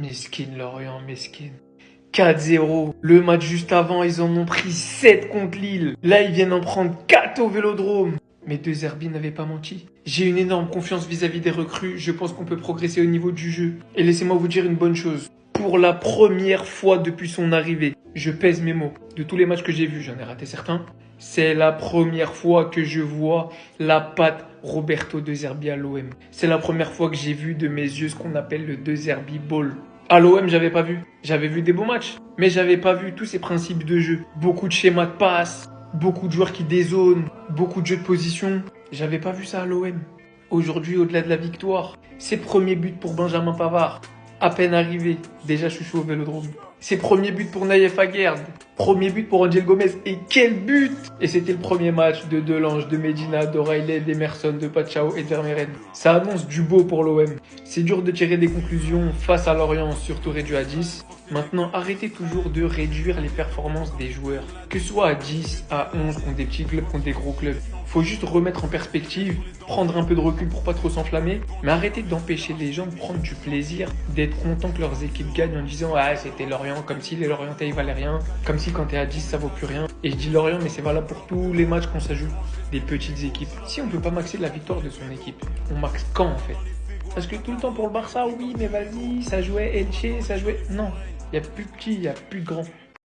Mesquine, Lorient, mesquine. 4-0. Le match juste avant, ils en ont pris 7 contre Lille. Là, ils viennent en prendre 4 au Vélodrome. Mes deux Herbie n'avaient pas menti. J'ai une énorme confiance vis-à-vis des recrues. Je pense qu'on peut progresser au niveau du jeu. Et laissez-moi vous dire une bonne chose. Pour la première fois depuis son arrivée, je pèse mes mots. De tous les matchs que j'ai vus, j'en ai raté certains. C'est la première fois que je vois la patte Roberto De Zerbi à l'OM. C'est la première fois que j'ai vu de mes yeux ce qu'on appelle le De Zerbi Ball. À l'OM, j'avais pas vu. J'avais vu des beaux matchs, mais j'avais pas vu tous ces principes de jeu. Beaucoup de schémas de passe, beaucoup de joueurs qui dézonent, beaucoup de jeux de position. J'avais pas vu ça à l'OM. Aujourd'hui, au-delà de la victoire, ses premiers buts pour Benjamin Pavard. À peine arrivé, déjà chouchou au Vélodrome. Ses premiers buts pour Naïef Aguerd. Premier but pour Angel Gomez. Et quel but! Et c'était le premier match de Delange, de Medina, d'Oreillet, d'Emerson, de Pachao et de Vermeeren. Ça annonce du beau pour l'OM. C'est dur de tirer des conclusions face à Lorient, surtout réduit à 10. Maintenant, arrêtez toujours de réduire les performances des joueurs. Que ce soit à 10, à 11, contre des petits clubs, contre des gros clubs. Faut juste remettre en perspective, prendre un peu de recul pour pas trop s'enflammer, mais arrêtez d'empêcher les gens de prendre du plaisir, d'être contents que leurs équipes gagnent en disant ah c'était Lorient, comme si les Lorientais ils valaient rien, comme si quand t'es à 10 ça vaut plus rien. Et je dis Lorient mais c'est valable pour tous les matchs qu'on s'ajoute des petites équipes. Si on peut pas maxer la victoire de son équipe, on maxe quand en fait? Parce que tout le temps pour le Barça, oui mais vas-y, ça jouait Elche, ça jouait... Non, il y a plus petit, il y a plus grand.